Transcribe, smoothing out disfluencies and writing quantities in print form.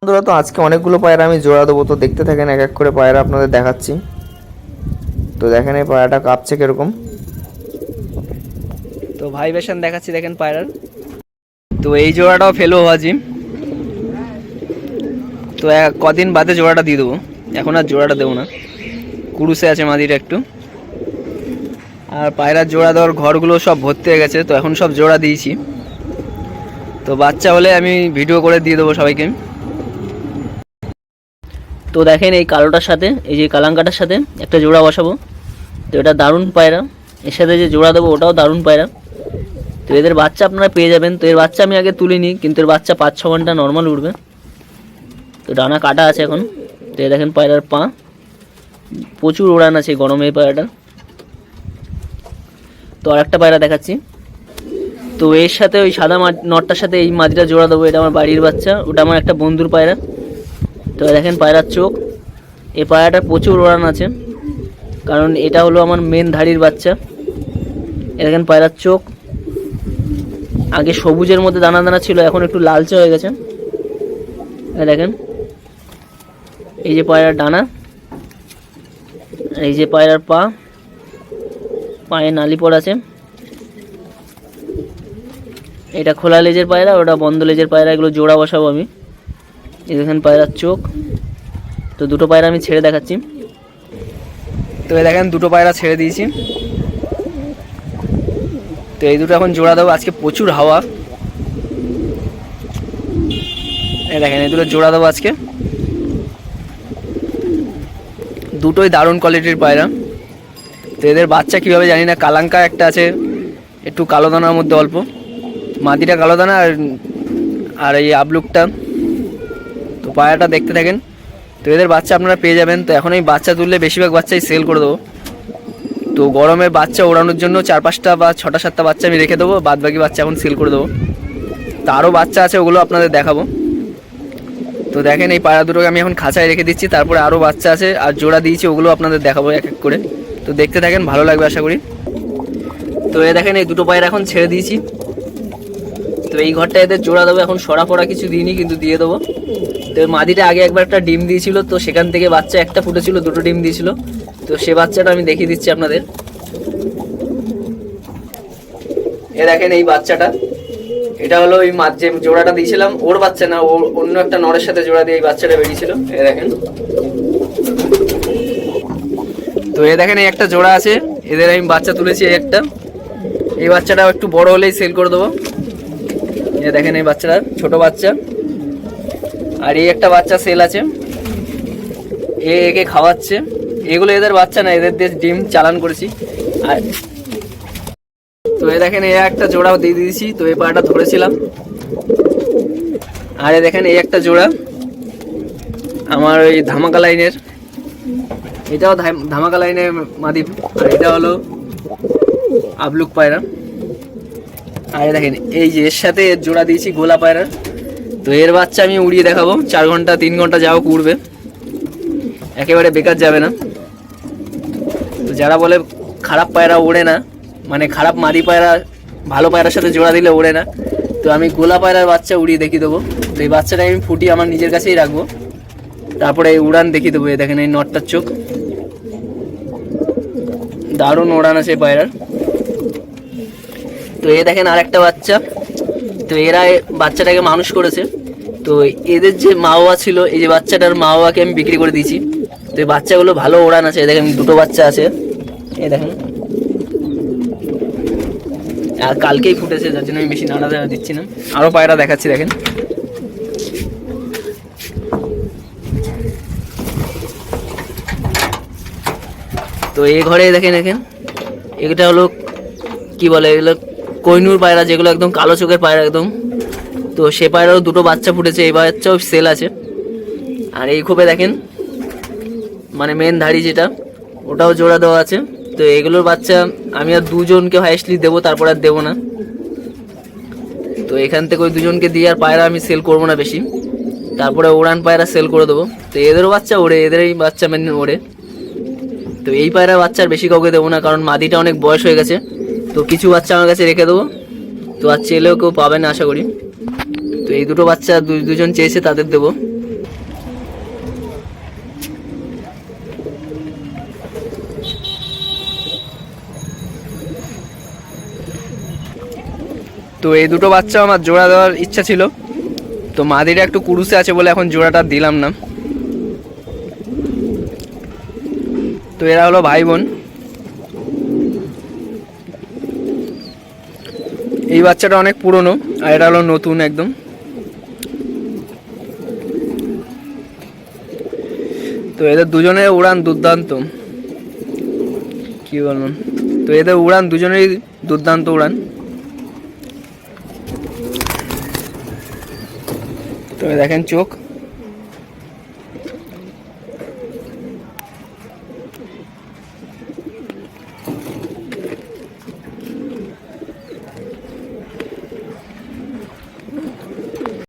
বন্ধুরা, তো আজকে অনেকগুলো পায়রা আমি জোড়া দেবো, তো দেখতে থাকেন এক এক করে পায়রা আপনাদের দেখাচ্ছি। তো দেখেন এই পায়রাটা কাঁপছে কিরকম। তো ভাইবেশন দেখাচ্ছি, দেখেন পায়রার। তো এই জোড়াটাও ফেলো আজিম। তো কদিন বাদে জোড়াটা দিয়ে দেবো, এখন আর জোড়াটা দেবো না, কুরুসে আছে মাদিটা একটু। আর পায়রার জোড়া দেওয়ার ঘরগুলো সব ভর্তি হয়ে গেছে, তো এখন সব জোড়া দিয়েছি। তো বাচ্চা হলে আমি ভিডিও করে দিয়ে দেবো সবাইকে। তো দেখেন এই কালোটার সাথে এই যে কালাঙ্কাটার সাথে একটা জোড়া বসাবো। তো এটা দারুণ পায়রা, এর সাথে যে জোড়া দেবো ওটাও দারুণ পায়রা। তো এদের বাচ্চা আপনারা পেয়ে যাবেন। তো এর বাচ্চা আমি আগে তুলিনি, কিন্তু এর বাচ্চা 5-6 ঘন্টা নর্মাল উঠবে। তো ডানা কাটা আছে এখন। তো এই দেখেন পায়রার পা, প্রচুর উড়ান আছে গরমে এই পায়রাটার। তো আর একটা পায়রা দেখাচ্ছি। তো এর সাথে ওই সাদা নটটার সাথে এই মাদিটা জোড়া দেবো। এটা আমার বাড়ির বাচ্চা, ওটা আমার একটা বন্ধুর পায়রা। তো দেখেন পায়রার চোখ, এই পায়রাটার প্রচুর উড়ান আছে, কারণ এটা হলো আমার মেন ধাড়ির বাচ্চা। এ দেখেন পায়রার চোখ, আগে সবুজের মধ্যে দানা দানা ছিল, এখন একটু লালচে হয়ে গেছে। দেখেন এই যে পায়রার ডানা, এই যে পায়রার পা, পায়ে নালি পড় আছে। এটা খোলা লেজের পায়রা, ওটা বন্ধ লেজের পায়রা, এগুলো জোড়া বসাবো আমি। এই দেখেন পায়রার চোখ। তো দুটো পায়রা আমি ছেড়ে দেখাচ্ছি। তো এই দেখেন দুটো পায়রা ছেড়ে দিয়েছি। তো এই দুটো এখন জোড়া দেবো, আজকে প্রচুর হাওয়া। এই দেখেন এই দুটো জোড়া দেবো আজকে। দুটোই দারুণ কোয়ালিটির পায়রা। তো এদের বাচ্চা কীভাবে জানি না, কালাঙ্কা একটা আছে একটু কালো দানার মধ্যে অল্প, মাদিটা কালো দানা, আর এই আবলুকটা। তো পায়রাটা দেখতে থাকেন। তো এদের বাচ্চা আপনারা পেয়ে যাবেন। তো এখন এই বাচ্চা তুললে বেশিরভাগ বাচ্চাই সেল করে দেবো। তো গরমের বাচ্চা ওড়ানোর জন্য 4-5টা বা 6টা-7টা বাচ্চা আমি রেখে দেবো, বাদ বাকি বাচ্চা এখন সেল করে দেবো। তো আরও বাচ্চা আছে, ওগুলো আপনাদের দেখাবো। তো দেখেন এই পায়রা দুটোকে আমি এখন খাঁচায় রেখে দিচ্ছি, তারপরে আরও বাচ্চা আছে আর জোড়া দিয়েছি, ওগুলো আপনাদের দেখাবো এক এক করে। তো দেখতে থাকেন, ভালো লাগবে আশা করি। তো এই দেখেন এই দুটো পায়রা এখন ছেড়ে দিয়েছি। তো এই ঘরটা এদের জোড়া দেবো, এখন সরা ফরা কিছু দিইনি, কিন্তু দিয়ে দেবো। তো মাদিটা আগে একবার একটা ডিম দিয়েছিল, তো সেখান থেকে বাচ্চা একটা ফুটেছিল, দুটো ডিম দিয়েছিল। তো সে বাচ্চাটা আমি দেখিয়ে দিচ্ছি আপনাদের। এ দেখেন এই বাচ্চাটা, এটা হলো ওই যে জোড়াটা দিয়েছিলাম ওর বাচ্চা না, ওর অন্য একটা নরের সাথে জোড়া দিয়ে এই বাচ্চাটা বেরিয়েছিল। এ দেখেন। তো এ দেখেন এই একটা জোড়া আছে, এদের আমি বাচ্চা তুলেছি। এই একটা, এই বাচ্চাটাও একটু বড় হলেই সেল করে দেবো। এ দেখেন এই বাচ্চাটা ছোট বাচ্চা, আর এই একটা বাচ্চা সেল আছে, একে খাওয়াচ্ছে। এগুলো এদের বাচ্চা না, এদের দিয়ে ডিম চালান করেছি। আর তো এ দেখেন এই একটা জোড়াও দিয়ে দিয়েছি। তো এই পাড়াটা ধরেছিলাম। আর এ দেখেন এই একটা জোড়া আমার ওই ধামাকা লাইনের, এটাও ধামাকা লাইনের মাদি। আর এটা হলো আবলুক পায়রা। আর দেখেন এই যে এর সাথে এর জোড়া দিয়েছি গোলা পায়রা। তো এর বাচ্চা আমি উড়িয়ে দেখাবো, 4 ঘন্টা 3 ঘন্টা যাও উড়বে, একেবারে বেকার যাবে না। তো যারা বলে খারাপ পায়রা ওড়ে না, মানে খারাপ মাদি পায়রা ভালো পায়রার সাথে জোড়া দিলে ওড়ে না, তো আমি গোলা পায়রার বাচ্চা উড়িয়ে দেখিয়ে দেবো। তো এই বাচ্চাটা আমি ফুটিয়ে আমার নিজের কাছেই রাখবো, তারপরে এই উড়ান দেখিয়ে দেবো। এই দেখেন এই নটটার চোখ, দারুণ ওড়ান আছে পায়রার। তো এ দেখেন আর একটা বাচ্চা। তো এরা বাচ্চাটাকে মানুষ করেছে। তো এদের যে মা বাবা ছিল, এই যে বাচ্চাটার মা বাবাকে আমি বিক্রি করে দিয়েছি। তো এই বাচ্চাগুলো ভালো ওড়ান আছে। দেখেন দুটো বাচ্চা আছে, এই দেখেন। আর কালকেই ফুটেছে, যার জন্য আমি বেশি নাড়া দিচ্ছি না। আরও পায়রা দেখাচ্ছি, দেখেন। তো এই ঘরে দেখেন দেখেন এটা হলো কি বলে, এগুলো কোহিনুর পায়রা, যেগুলো একদম কালো চোখের পায়রা একদম। তো সে পায়রারও দুটো বাচ্চা ফুটেছে, এই বাচ্চাও সেল আছে। আর এই খোপে দেখেন মানে মেন ধাড়ি যেটা, ওটাও জোড়া দেওয়া আছে। তো এগুলোর বাচ্চা আমি আর দুজনকে হাইস্টলি দেবো, তারপর আর দেবো না। তো এখান থেকে ওই দুজনকে দিয়ে আর পায়রা আমি সেল করবো না বেশি, তারপরে ওড়ান পায়রা সেল করে দেবো। তো এদেরও বাচ্চা ওড়ে, এদের এই বাচ্চা মেন ওড়ে। তো এই পায়রা বাচ্চার বেশি কাউকে দেবো না, কারণ মাদিটা অনেক বয়স হয়ে গেছে। তো কিছু বাচ্চা আমার কাছে রেখে দেবো, তো আর চেলেও কেউ পাবে না আশা করি। তো এই দুটো বাচ্চা দুজন চেয়েছে, তাদের দেবো। তো এই দুটো বাচ্চা আমার জোড়া দেওয়ার ইচ্ছা ছিল, তো মাদিটা একটু কুরুসে আছে বলে এখন জোড়াটা দিলাম না। তো এরা হলো ভাই বোন। এই বাচ্চাটা অনেক পুরনো আর এটা হলো নতুন একদম। তো এদের দুজনের উড়ান দুর্দান্ত, কি বলবো। তো এদের উড়ান দুজনেরই দুর্দান্ত উড়ান। তো দেখেন চোখ,